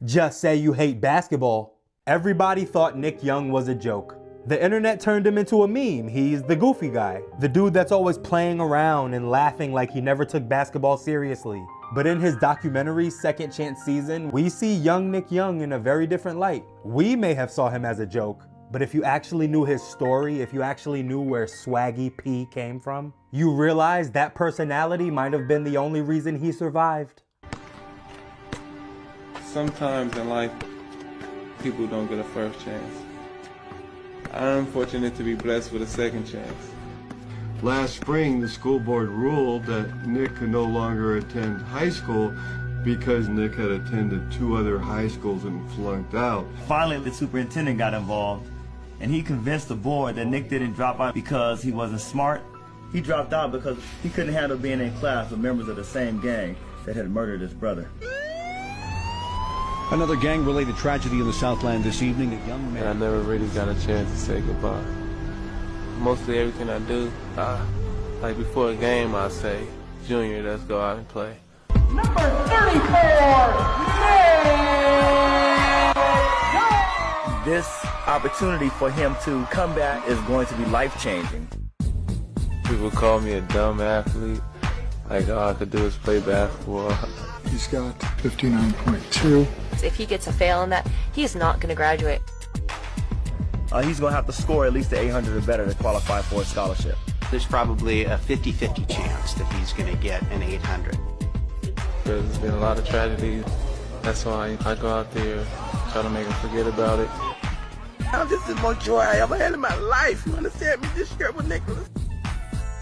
Just say you hate basketball. Everybody thought Nick Young was a joke. The internet turned him into a meme. He's the goofy guy, the dude that's always playing around and laughing like he never took basketball seriously. But in his documentary, Second Chance Season, we see young Nick Young in a very different light. We may have saw him as a joke, but if you actually knew his story, if you actually knew where Swaggy P came from, you realize that personality might have been the only reason he survived. Sometimes in life, people don't get a first chance. I'm fortunate to be blessed with a second chance. Last spring, the school board ruled that Nick could no longer attend high school because Nick had attended 2 other high schools and flunked out. Finally, the superintendent got involved, and he convinced the board that Nick didn't drop out because he wasn't smart. He dropped out because he couldn't handle being in class with members of the same gang that had murdered his brother. Another gang-related tragedy in the Southland this evening. A young man. And I never really got a chance to say goodbye. Mostly everything I do, like before a game, I say, Junior, let's go out and play. Number 34, This opportunity for him to come back is going to be life-changing. People call me a dumb athlete, like all I could do is play basketball. He's got 59.2. If he gets a fail in that, he is not going to graduate. He's going to have to score at least the 800 or better to qualify for a scholarship. There's probably a 50-50 chance that he's going to get an 800. There's been a lot of tragedies. That's why I go out there, try to make them forget about it. This is more joy I ever had in my life. You understand me? This year with Nicholas.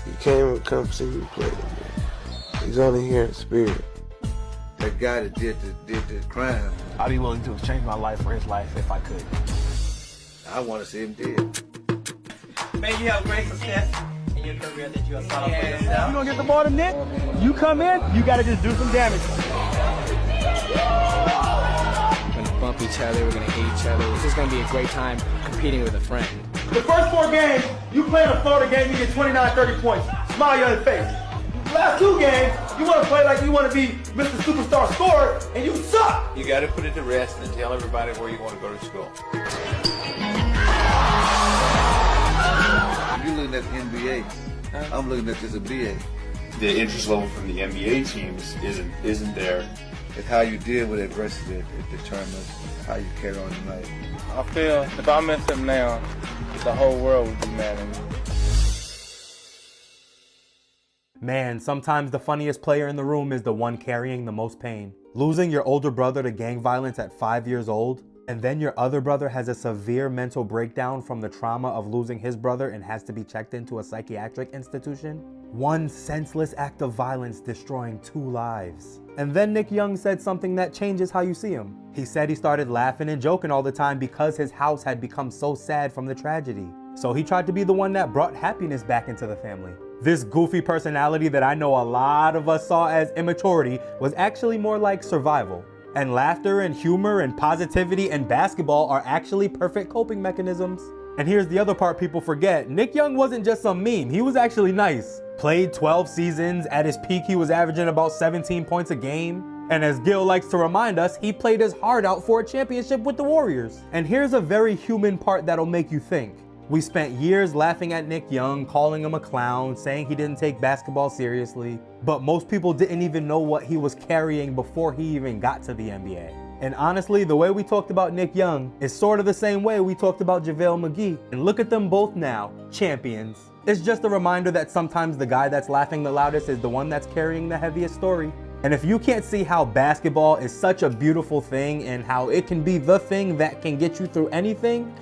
He came and come see me play. He's only here in spirit. That guy that did the crime. I'd be willing to exchange my life for his life if I could. I want to see him dead. May you have great success in your career that you have sought out for yourself. You don't get the ball to Nick, you come in, you got to just do some damage. We're going to bump each other, we're going to hate each other. This is going to be a great time competing with a friend. The first 4 games, you play in a Florida game, you get 29, 30 points. Smile on your face. The last 2 games, you want to play like you want to be Mr. Superstar Scorer, and you suck. You got to put it to rest and tell everybody where you want to go to school. You're looking at the NBA. I'm looking at this BA. The interest level from the NBA teams isn't there. It's how you deal with adversity that determines how you carry on in life. I feel if I mess up now, the whole world would be mad at me. Man, sometimes the funniest player in the room is the one carrying the most pain. Losing your older brother to gang violence at 5 years old, and then your other brother has a severe mental breakdown from the trauma of losing his brother and has to be checked into a psychiatric institution. One senseless act of violence destroying 2 lives. And then Nick Young said something that changes how you see him. He said he started laughing and joking all the time because his house had become so sad from the tragedy. So he tried to be the one that brought happiness back into the family. This goofy personality that I know a lot of us saw as immaturity was actually more like survival. And laughter and humor and positivity and basketball are actually perfect coping mechanisms. And here's the other part people forget. Nick Young wasn't just some meme, he was actually nice. Played 12 seasons, at his peak he was averaging about 17 points a game. And as Gil likes to remind us, he played his heart out for a championship with the Warriors. And here's a very human part that'll make you think. We spent years laughing at Nick Young, calling him a clown, saying he didn't take basketball seriously, but most people didn't even know what he was carrying before he even got to the NBA. And honestly, the way we talked about Nick Young is sort of the same way we talked about JaVale McGee. And look at them both now, champions. It's just a reminder that sometimes the guy that's laughing the loudest is the one that's carrying the heaviest story. And if you can't see how basketball is such a beautiful thing and how it can be the thing that can get you through anything,